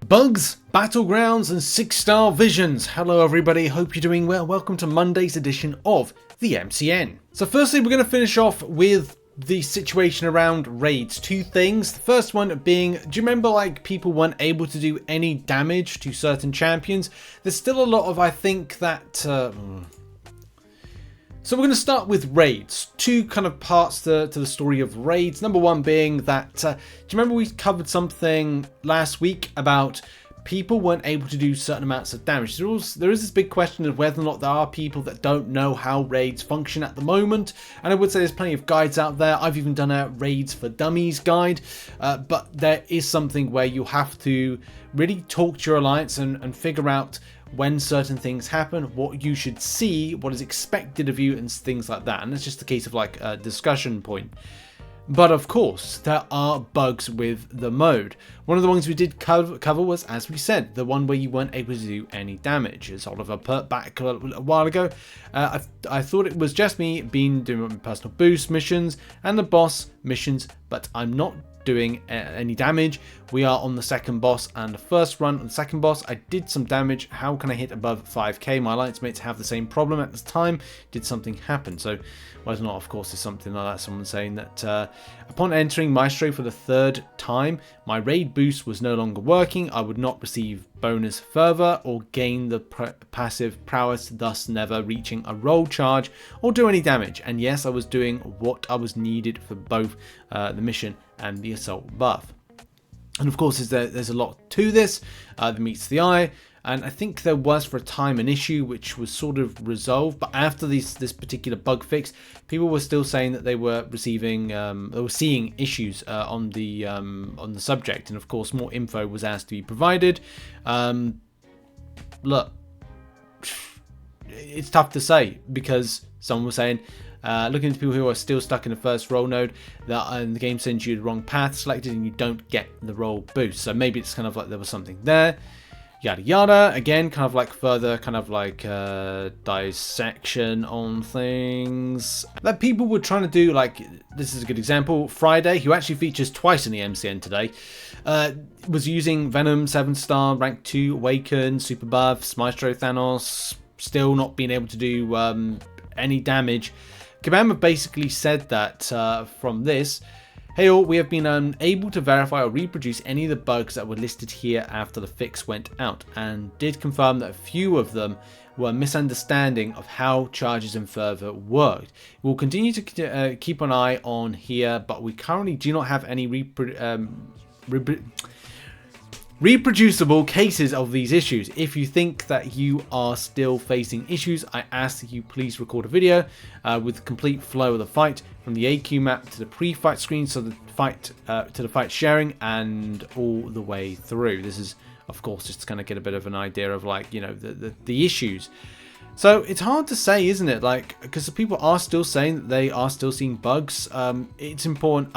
Bugs, Battlegrounds and 6-star visions. Hello everybody, hope you're doing well. Welcome to Monday's edition of the MCN. So firstly, we're going to finish off with the situation around raids. Two things. The first one being, do you remember like people weren't able to do any damage to certain champions? There's still a lot of, I think that... So we're going to start with raids. Two kind of parts to the story of raids. Number one being that, do you remember we covered something last week about people weren't able to do certain amounts of damage? There is this big question of whether or not there are people that don't know how raids function at the moment. And I would say there's plenty of guides out there. I've even done a Raids for Dummies guide. But there is something where you have to really talk to your alliance and figure out when certain things happen, what you should see, what is expected of you, and things like that. And it's just a case of like a discussion point. But of course, there are bugs with the mode. One of the ones we did cover was, as we said, the one where you weren't able to do any damage. As Oliver put back a while ago, I thought it was just me doing personal boost missions and the boss missions, but I'm not doing any damage. We are on the second boss, and the first run on the second boss I did some damage. How can I hit above 5k? My alliance mates have the same problem at this time. Did something happen? So whether or not, of course, is something like that. Someone saying that upon entering Maestro for the third time, my raid boost was no longer working. I would not receive bonus further or gain the passive prowess, thus never reaching a roll charge or do any damage. And yes, I was doing what I was needed for both the mission and the assault buff. And of course, there's a lot to this that meets the eye. And I think there was for a time an issue which was sort of resolved, but after this particular bug fix, people were still saying that they were receiving, they were seeing issues on the subject, and of course more info was asked to be provided. Look, it's tough to say because someone was saying, looking at people who are still stuck in the first roll node, that the game sends you the wrong path selected and you don't get the roll boost. So maybe it's kind of like there was something there. Yada yada. Again, kind of like further kind of like dissection on things that people were trying to do. Like, this is a good example. Friday, who actually features twice in the MCN today, was using Venom 7-star, rank 2, Awaken, super buffs, Maestro Thanos, still not being able to do any damage. Kabam have basically said that from this, hey all, we have been unable to verify or reproduce any of the bugs that were listed here after the fix went out, and did confirm that a few of them were a misunderstanding of how charges and fervor worked. We'll continue to keep an eye on here, but we currently do not have any reproducible cases of these issues. If you think that you are still facing issues, I ask that you please record a video with the complete flow of the fight from the AQ map to the pre-fight screen, so the fight to the fight sharing and all the way through. This is, of course, just to kind of get a bit of an idea of, like, you know, the issues. So it's hard to say, isn't it? Like, because the people are still saying that they are still seeing bugs. It's important.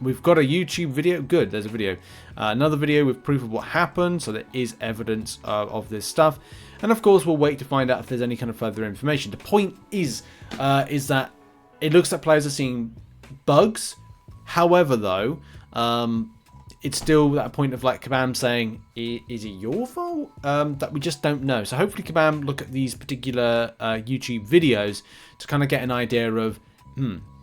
We've got a YouTube video. Good, there's a video. Another video with proof of what happened, so there is evidence of this stuff. And of course, we'll wait to find out if there's any kind of further information. The point is that it looks like players are seeing bugs. However, though, it's still that point of, like, Kabam saying, is it your fault? That we just don't know. So hopefully Kabam look at these particular YouTube videos to kind of get an idea of,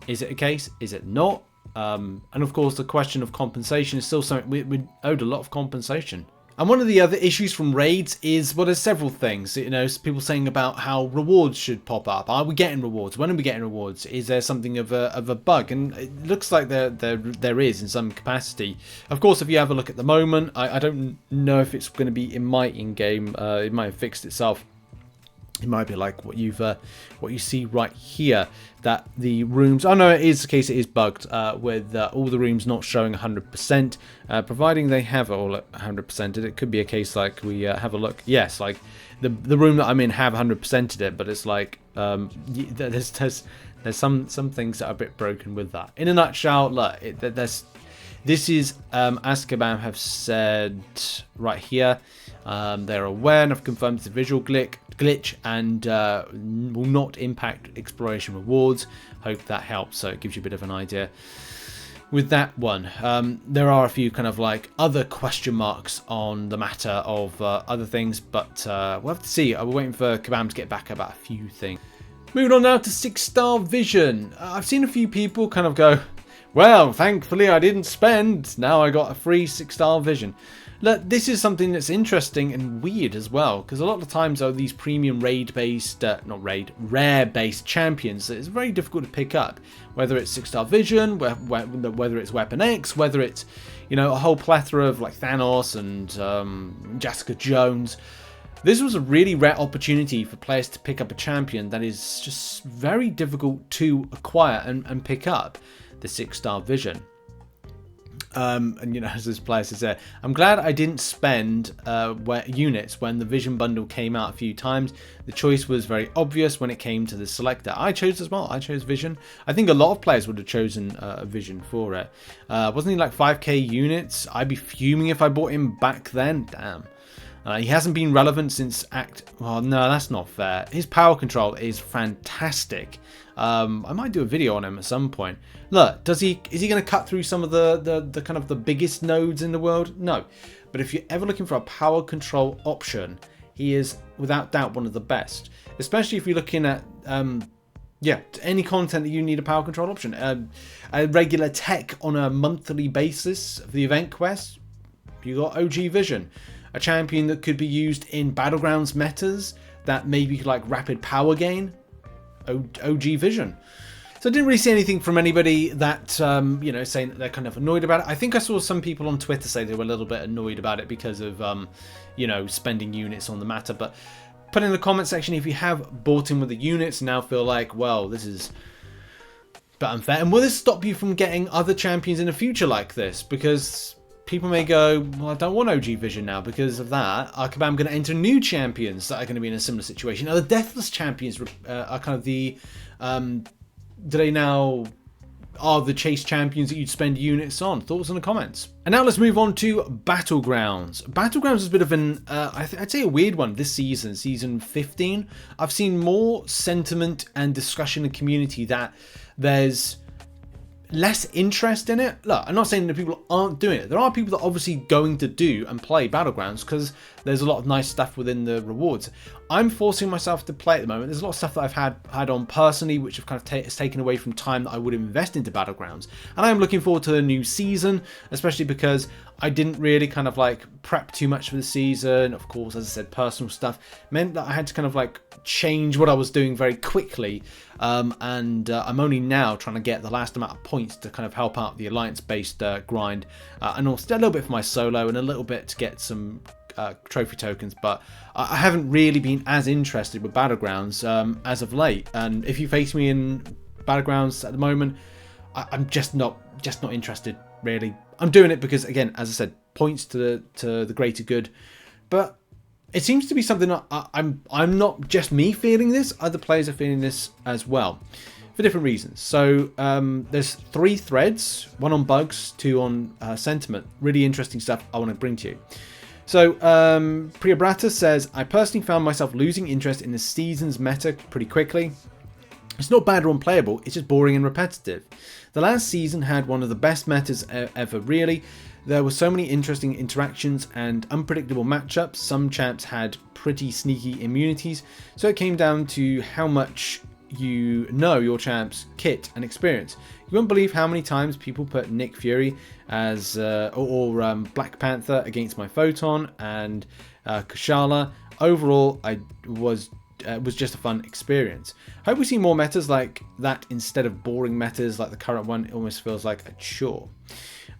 is it a case? Is it not? And of course, the question of compensation is still something we owed a lot of compensation. And one of the other issues from raids is, well, there's several things. You know, people saying about how rewards should pop up. Are we getting rewards? When are we getting rewards? Is there something of a bug? And it looks like there is in some capacity. Of course, if you have a look at the moment, I don't know if it's going to be in my in-game. It might have fixed itself. It might be like what you see right here, that the rooms, oh no, it is the case, it is bugged with all the rooms not showing 100%, providing they have all 100%. It could be a case like we have a look, yes, like the room that I'm in have 100%ed it, but it's like there's some things that are a bit broken with that. In a nutshell, look, this is, as Kabam have said right here, they're aware and have confirmed it's a visual glitch and will not impact exploration rewards. Hope that helps, so it gives you a bit of an idea. with that one. There are a few kind of like other question marks on the matter of other things, but we'll have to see. We're waiting for Kabam to get back about a few things. Moving on now to 6-star vision. I've seen a few people kind of go, well, thankfully I didn't spend. Now I got a free 6-star vision. Look, this is something that's interesting and weird as well, because a lot of times though, these premium raid-based, rare-based champions, it's very difficult to pick up. Whether it's 6-star vision, whether it's Weapon X, whether it's, you know, a whole plethora of like Thanos and Jessica Jones. This was a really rare opportunity for players to pick up a champion that is just very difficult to acquire and pick up, the 6-star vision. And you know, as this player says there, I'm glad I didn't spend units when the vision bundle came out a few times. The choice was very obvious when it came to the selector. I chose as well. I chose vision. I think a lot of players would have chosen a vision for it. Wasn't he like 5k units? I'd be fuming if I bought him back then. Damn. He hasn't been relevant since Act... Well, no, that's not fair. His power control is fantastic. I might do a video on him at some point. Look, is he going to cut through some of the kind of the biggest nodes in the world? No. But if you're ever looking for a power control option, he is without doubt one of the best. Especially if you're looking at... any content that you need a power control option. A regular tech on a monthly basis for the event quest, you got OG Vision. A champion that could be used in Battlegrounds metas that maybe like rapid power gain, OG Vision. So I didn't really see anything from anybody that, you know, saying that they're kind of annoyed about it. I think I saw some people on Twitter say they were a little bit annoyed about it because of, you know, spending units on the matter. But put in the comment section if you have bought in with the units and now feel like, well, this is a bit unfair. And will this stop you from getting other champions in the future like this? Because... people may go, well, I don't want OG Vision now because of that. I'm going to enter new champions that are going to be in a similar situation. Now, the Deathless Champions are kind of the... do they now... are the chase champions that you'd spend units on? Thoughts in the comments. And now let's move on to Battlegrounds. Battlegrounds is a bit of an, I'd say a weird one this season, season 15. I've seen more sentiment and discussion in the community that there's less interest in it. Look, I'm not saying that people aren't doing it. There are people that are obviously going to do and play Battlegrounds because there's a lot of nice stuff within the rewards. I'm forcing myself to play at the moment. There's a lot of stuff that I've had on personally, which have kind of has taken away from time that I would invest into Battlegrounds. And I'm looking forward to the new season, especially because I didn't really kind of like prep too much for the season. Of course, as I said, personal stuff meant that I had to kind of like change what I was doing very quickly. I'm only now trying to get the last amount of points to kind of help out the alliance-based grind, and also a little bit for my solo and a little bit to get some trophy tokens. But I haven't really been as interested with Battlegrounds as of late. And if you face me in Battlegrounds at the moment, I'm just not interested really. I'm doing it because, again, as I said, points to the greater good. But it seems to be something that I'm not just me feeling this, other players are feeling this as well, for different reasons. So there's 3 threads, 1 on bugs, 2 on sentiment. Really interesting stuff I want to bring to you. So Priyabrata says, I personally found myself losing interest in the season's meta pretty quickly. It's not bad or unplayable, it's just boring and repetitive. The last season had one of the best metas ever, really. There were so many interesting interactions and unpredictable matchups. Some champs had pretty sneaky immunities, so it came down to how much you know your champ's kit and experience. You won't believe how many times people put Nick Fury as or Black Panther against my Photon and Kushala. Overall, it was just a fun experience. Hope we see more metas like that instead of boring metas like the current one. It almost feels like a chore.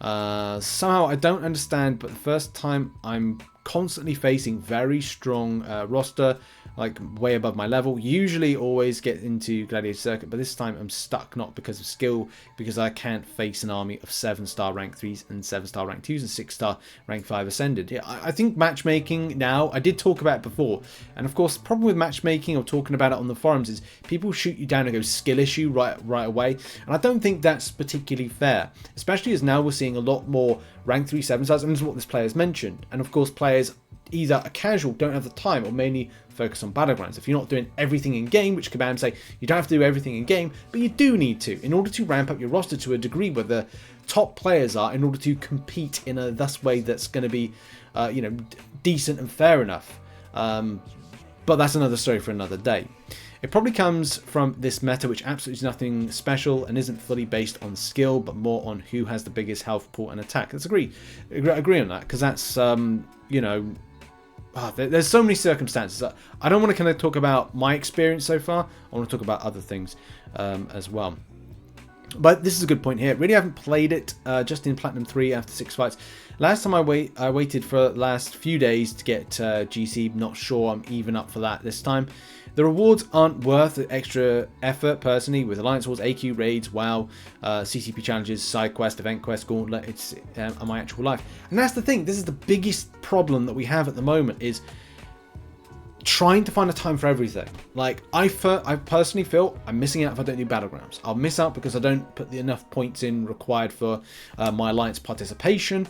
Somehow I don't understand, but the first time I'm constantly facing very strong roster, like way above my level. Usually always get into Gladiator Circuit, but this time I'm stuck, not because of skill, because I can't face an army of 7-star rank 3s and 7-star rank 2s and 6-star rank 5 ascended. Yeah, I think matchmaking now, I did talk about it before, and of course the problem with matchmaking or talking about it on the forums is people shoot you down and go skill issue right away, and I don't think that's particularly fair, especially as now we're seeing a lot more rank 3 7-stars, and this is what this player has mentioned. And of course players players either are casual, don't have the time, or mainly focus on Battlegrounds. If you're not doing everything in game, which kabam say you don't have to do everything in game, but you do need to in order to ramp up your roster to a degree where the top players are, in order to compete in a thus way that's going to be decent and fair enough. But that's another story for another day. It probably comes from this meta, which absolutely is nothing special and isn't fully based on skill, but more on who has the biggest health pool and attack. Let's agree on that, because that's there's so many circumstances. I don't want to kind of talk about my experience so far. I want to talk about other things as well. But this is a good point here. Really haven't played it just in Platinum 3 after 6 fights. Last time I waited for the last few days to get GC. Not sure I'm even up for that this time. The rewards aren't worth the extra effort, personally, with Alliance Wars, AQ raids, WoW, CCP challenges, side quest, event quest, Gauntlet. It's my actual life. And that's the thing. This is the biggest problem that we have at the moment, is trying to find a time for everything. Like, I personally feel I'm missing out if I don't do Battlegrounds. I'll miss out because I don't put enough points in required for my Alliance participation.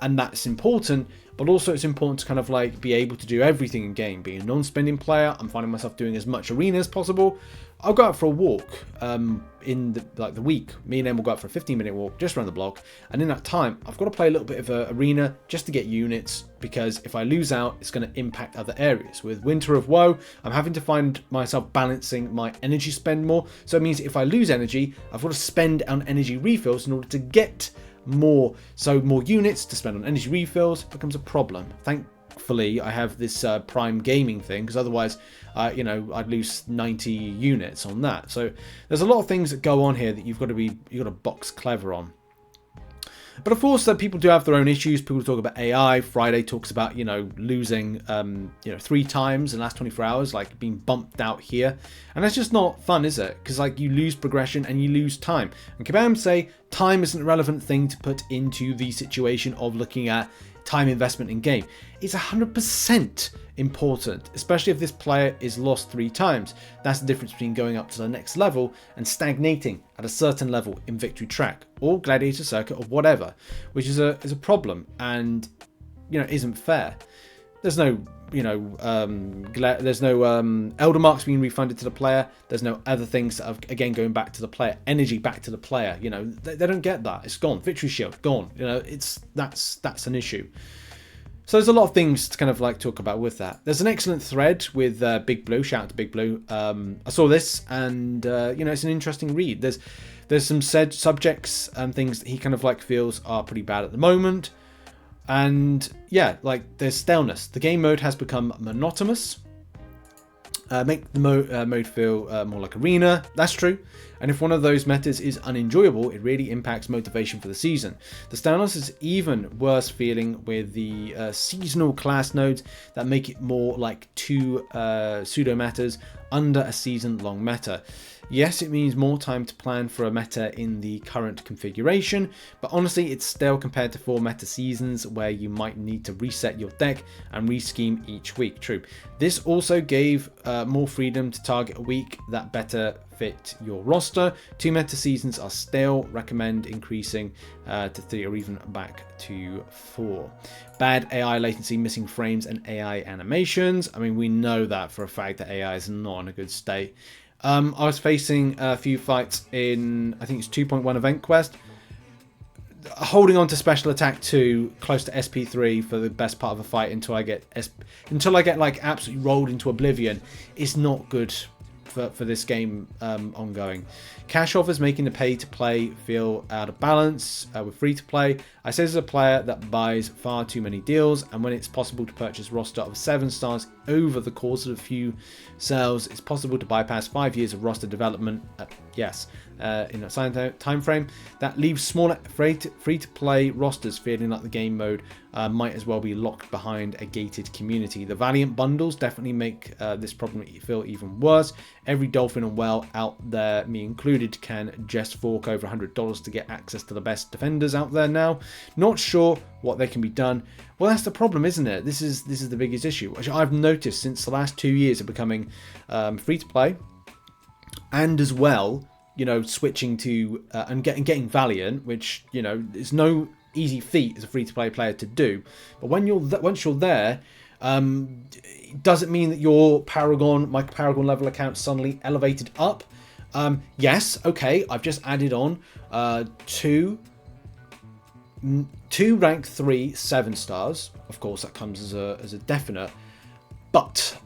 And that's important, but also it's important to kind of like be able to do everything in game. Being a non-spending player, I'm finding myself doing as much arena as possible. I'll go out for a walk in the week. Me and Em will go out for a 15-minute walk just around the block, and in that time I've got to play a little bit of arena just to get units, because if I lose out, it's going to impact other areas. With Winter of Woe, I'm having to find myself balancing my energy spend more, so it means if I lose energy, I've got to spend on energy refills in order to get more. So more units to spend on energy refills becomes a problem. Thankfully I have this Prime Gaming thing, because otherwise I'd lose 90 units on that. So there's a lot of things that go on here that you've got to box clever on. But of course, people do have their own issues. People talk about AI. Friday talks about, losing, 3 times in the last 24 hours, like being bumped out here. And that's just not fun, is it? Because, like, you lose progression and you lose time. And kabam say time isn't a relevant thing to put into the situation of looking at time investment in game. It's 100% important, especially if this player is lost 3 times. That's the difference between going up to the next level and stagnating at a certain level in Victory Track or Gladiator Circuit or whatever, which is a problem, and isn't fair. There's no there's no Elder Marks being refunded to the player. There's no other things that are, again, going back to the player. Energy back to the player. They don't get that. It's gone. Victory Shield gone. That's an issue. So there's a lot of things to kind of like talk about with that. There's an excellent thread with Big Blue. Shout out to Big Blue. I saw this, and it's an interesting read. There's some said subjects and things that he kind of like feels are pretty bad at the moment. And yeah, like there's staleness. The game mode has become monotonous. Make the mode feel more like arena. That's true. And if one of those metas is unenjoyable, it really impacts motivation for the season. The staleness is even worse feeling with the seasonal class nodes that make it more like 2 pseudo metas under a season-long meta. Yes, it means more time to plan for a meta in the current configuration, but honestly, it's stale compared to 4 meta seasons where you might need to reset your deck and rescheme each week. True. This also gave more freedom to target a week that better fit your roster. 2 meta seasons are stale. Recommend increasing to 3 or even back to 4. Bad AI latency, missing frames, and AI animations. I mean, we know that for a fact that AI is not in a good state. I was facing a few fights in, I think it's 2.1 Event Quest, holding on to Special Attack 2 close to SP3 for the best part of a fight until I get like absolutely rolled into oblivion. It's not good for this game ongoing. Cash offers making the pay to play feel out of balance with free to play. I say as a player that buys far too many deals, and when it's possible to purchase roster of 7 stars over the course of a few sales, it's possible to bypass 5 years of roster development. In a time frame that leaves smaller free to play rosters feeling like the game mode might as well be locked behind a gated community. The Valiant bundles definitely make this problem feel even worse. Every dolphin and whale out there, me included, can just fork over $100 to get access to the best defenders out there now. Not sure what they can be done. Well, that's the problem, isn't it? This is the biggest issue, which I've noticed since the last 2 years of becoming free to play, and as well, switching to and getting Valiant, which is no easy feat as a free-to-play player to do. But when once you're there, does it mean that your my Paragon level account suddenly elevated up? Yes, okay, I've just added on two rank 3 7 stars. Of course, that comes as a definite. But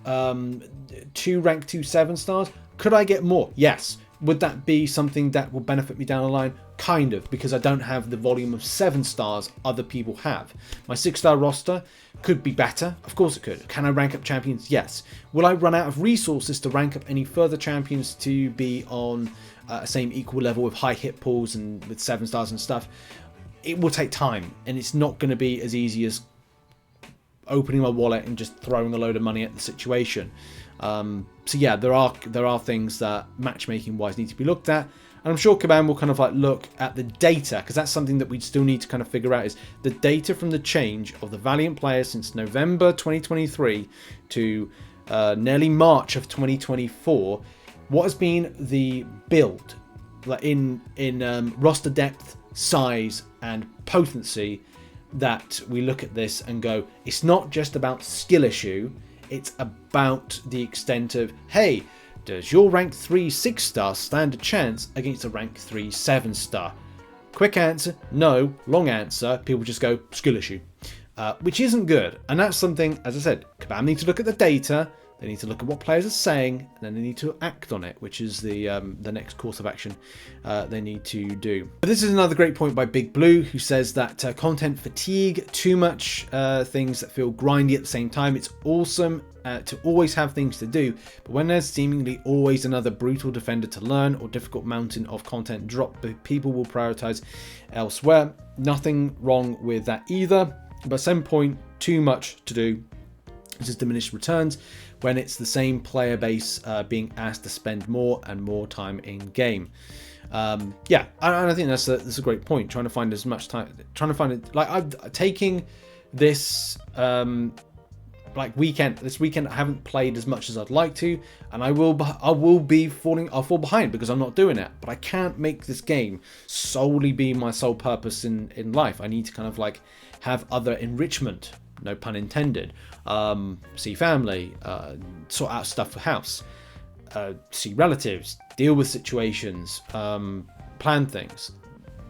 2 rank 2 7 stars. Could I get more? Yes. Would that be something that will benefit me down the line? Kind of, because I don't have the volume of 7 stars other people have. My 6-star roster could be better. Of course it could. Can I rank up champions? Yes. Will I run out of resources to rank up any further champions to be on a same equal level with high hit pools and with 7 stars and stuff? It will take time, and it's not going to be as easy as opening my wallet and just throwing a load of money at the situation. So yeah, there are things that matchmaking wise need to be looked at, and I'm sure kabam will kind of like look at the data, because that's something that we still need to kind of figure out, is the data from the change of the Valiant players since November 2023 to nearly March of 2024. What has been the build like in roster depth, size and potency, that we look at this and go, it's not just about skill issue, it's about the extent of, hey, does your rank 3 6-star stand a chance against a rank 3 7-star? Quick answer, no. Long answer, people just go, skill issue. Which isn't good. And that's something, as I said, kabam need to look at the data, they need to look at what players are saying, and then they need to act on it, which is the next course of action they need to do. But this is another great point by Big Blue, who says that content fatigue, too much things that feel grindy at the same time. It's awesome to always have things to do, but when there's seemingly always another brutal defender to learn or difficult mountain of content drop, people will prioritize elsewhere. Nothing wrong with that either, but at some point, too much to do. It's just diminished returns when it's the same player base being asked to spend more and more time in game. Yeah, and I think that's a great point. Trying to find as much time, trying to find it. Like I'm taking this this weekend. I haven't played as much as I'd like to, and I'll fall behind because I'm not doing it. But I can't make this game solely be my sole purpose in life. I need to kind of like have other enrichment. No pun intended. See family, sort out stuff for house, see relatives, deal with situations, plan things.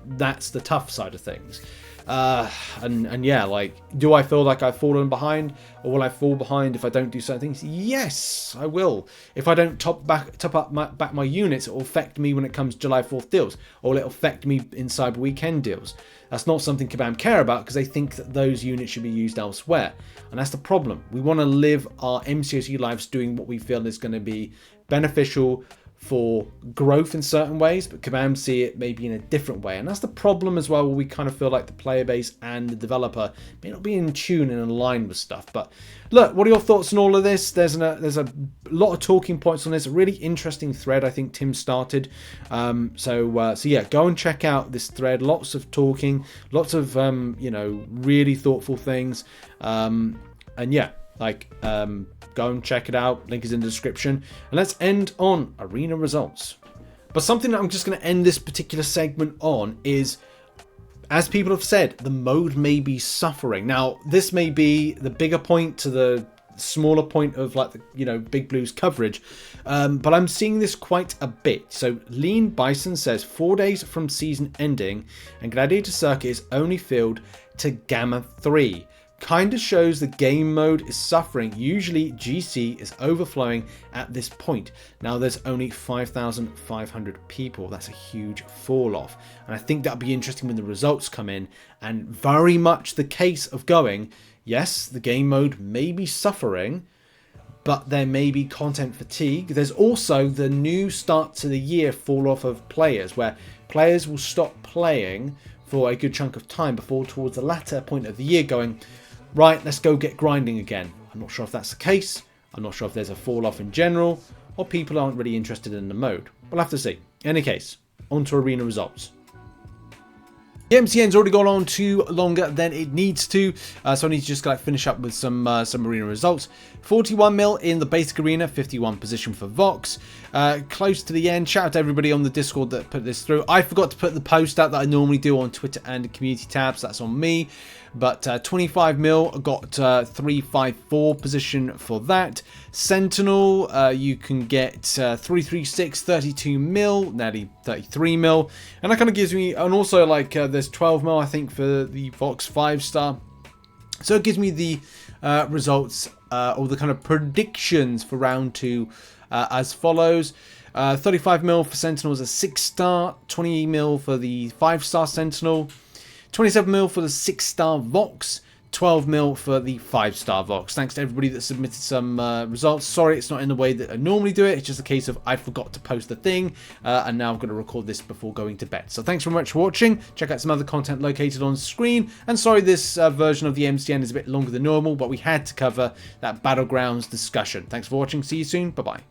That's the tough side of things. And yeah, like, do I feel like I've fallen behind, or will I fall behind if I don't do certain things? Yes, I will. If I don't top up my units, it will affect me when it comes to July 4th deals, or it'll affect me in Cyber Weekend deals. That's not something kabam care about, because they think that those units should be used elsewhere. And that's the problem. We want to live our MCOC lives doing what we feel is going to be beneficial for growth in certain ways, but kabam see it maybe in a different way. And that's the problem as well, where we kind of feel like the player base and the developer may not be in tune and in line with stuff. But look, what are your thoughts on all of this? There's a lot of talking points on this. A really interesting thread I think Tim started. So yeah, go and check out this thread. Lots of talking, lots of really thoughtful things. And yeah, go and check it out. Link is in the description. And let's end on arena results. But something that I'm just going to end this particular segment on is, as people have said, the mode may be suffering. Now, this may be the bigger point to the smaller point of Big Blue's coverage, but I'm seeing this quite a bit. So Lean Bison says 4 days from season ending and Gladiator Circuit is only filled to Gamma 3. Kind of shows the game mode is suffering. Usually GC is overflowing at this point. Now there's only 5,500 people. That's a huge fall off. And I think that'll be interesting when the results come in, and very much the case of going, yes, the game mode may be suffering, but there may be content fatigue. There's also the new start to the year fall off of players, where players will stop playing for a good chunk of time before towards the latter point of the year going, right, let's go get grinding again. I'm not sure if that's the case. I'm not sure if there's a fall off in general, or people aren't really interested in the mode. We'll have to see. In any case, on to arena results. The MCN's already gone on too longer than it needs to, so I need to just finish up with some arena results. 41 mil in the basic arena, 51 position for Vox. Close to the end. Shout out to everybody on the Discord that put this through. I forgot to put the post out that I normally do on Twitter and the community tabs. That's on me. But 25 mil, got 354 position for that. Sentinel, you can get 336, 32 mil, nearly 33 mil. And that kind of gives me, and also there's 12 mil I think for the Vox 5-star. So it gives me the results, or the kind of predictions for round 2 as follows. 35 mil for Sentinel as a 6-star, 20 mil for the 5-star Sentinel, 27 mil for the 6-star Vox, 12 mil for the 5-star Vox. Thanks to everybody that submitted some results. Sorry it's not in the way that I normally do it. It's just a case of I forgot to post the thing, and now I'm going to record this before going to bed. So thanks very much for watching. Check out some other content located on screen. And sorry this version of the MCN is a bit longer than normal, but we had to cover that Battlegrounds discussion. Thanks for watching. See you soon. Bye-bye.